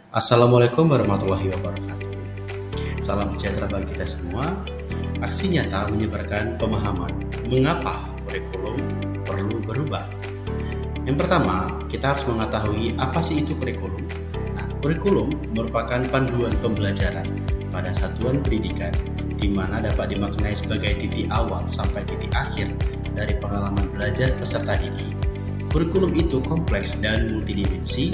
Assalamualaikum warahmatullahi wabarakatuh. Salam sejahtera bagi kita semua. Aksi nyata menyebarkan pemahaman mengapa kurikulum perlu berubah. Yang pertama, kita harus mengetahui apa sih itu kurikulum. Nah, kurikulum merupakan panduan pembelajaran pada satuan pendidikan di mana dapat dimaknai sebagai titik awal sampai titik akhir dari pengalaman belajar peserta didik. Kurikulum itu kompleks dan multidimensi.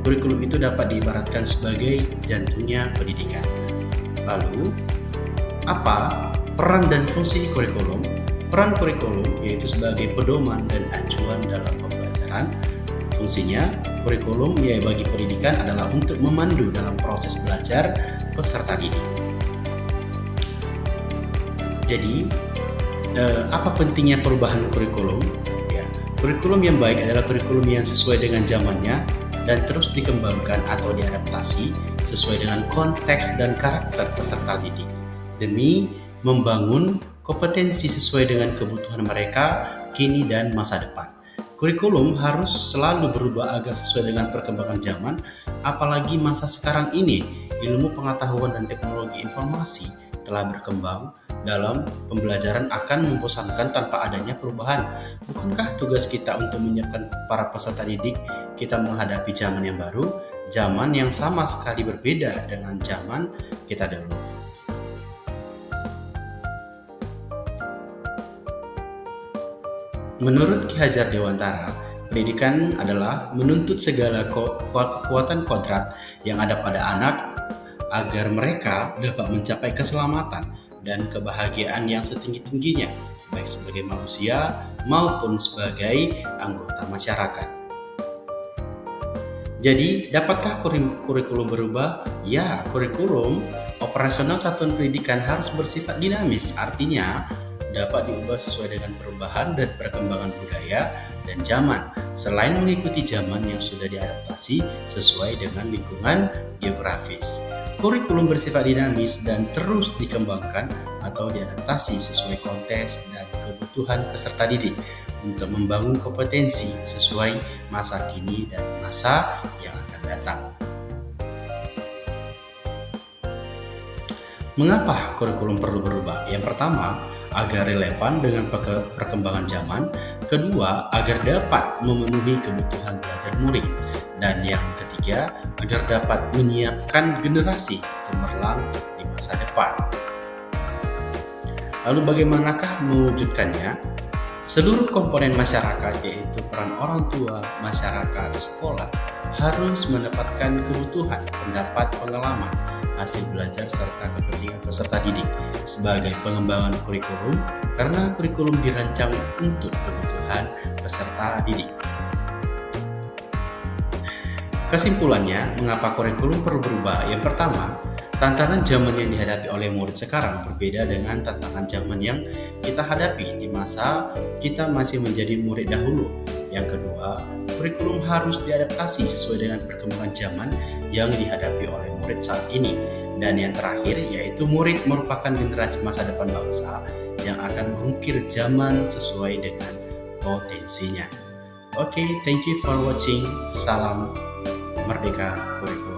Kurikulum itu dapat diibaratkan sebagai jantungnya pendidikan. Lalu, apa peran dan fungsi kurikulum? Peran kurikulum yaitu sebagai pedoman dan acuan dalam pembelajaran. Fungsinya, kurikulum ya bagi pendidikan adalah untuk memandu dalam proses belajar peserta didik. Jadi, apa pentingnya perubahan kurikulum? Ya, kurikulum yang baik adalah kurikulum yang sesuai dengan zamannya dan terus dikembangkan atau diadaptasi sesuai dengan konteks dan karakter peserta didik demi membangun kompetensi sesuai dengan kebutuhan mereka kini dan masa depan. Kurikulum harus selalu berubah agar sesuai dengan perkembangan zaman, apalagi masa sekarang ini ilmu pengetahuan dan teknologi informasi telah berkembang dalam pembelajaran akan membosankan tanpa adanya perubahan. Bukankah tugas kita untuk menyiapkan para peserta didik kita menghadapi zaman yang baru, zaman yang sama sekali berbeda dengan zaman kita dahulu? Menurut Ki Hajar Dewantara, pendidikan adalah menuntut segala kekuatan kodrat yang ada pada anak agar mereka dapat mencapai keselamatan dan kebahagiaan yang setinggi-tingginya, baik sebagai manusia maupun sebagai anggota masyarakat. Jadi, dapatkah kurikulum berubah? Ya, kurikulum operasional satuan pendidikan harus bersifat dinamis, artinya dapat diubah sesuai dengan perubahan dan perkembangan budaya dan zaman, selain mengikuti zaman yang sudah diadaptasi sesuai dengan lingkungan geografis. Kurikulum bersifat dinamis dan terus dikembangkan atau diadaptasi sesuai konteks dan kebutuhan peserta didik untuk membangun kompetensi sesuai masa kini dan masa yang akan datang. Mengapa kurikulum perlu berubah? Yang pertama, agar relevan dengan perkembangan zaman. Kedua, agar dapat memenuhi kebutuhan belajar murid. Dan yang ketiga, agar dapat menyiapkan generasi cemerlang di masa depan. Lalu bagaimanakah mewujudkannya? Seluruh komponen masyarakat, yaitu peran orang tua, masyarakat, sekolah, harus mendapatkan kebutuhan, pendapat, pengalaman, hasil belajar, serta kepentingan peserta didik sebagai pengembangan kurikulum, karena kurikulum dirancang untuk kebutuhan peserta didik. Kesimpulannya, mengapa kurikulum perlu berubah? Yang pertama, tantangan zaman yang dihadapi oleh murid sekarang berbeda dengan tantangan zaman yang kita hadapi di masa kita masih menjadi murid dahulu. Yang kedua, kurikulum harus diadaptasi sesuai dengan perkembangan zaman yang dihadapi oleh murid saat ini. Dan yang terakhir, yaitu murid merupakan generasi masa depan bangsa yang akan mengukir zaman sesuai dengan potensinya. Oke, thank you for watching. Salam Merdeka Kurikulum.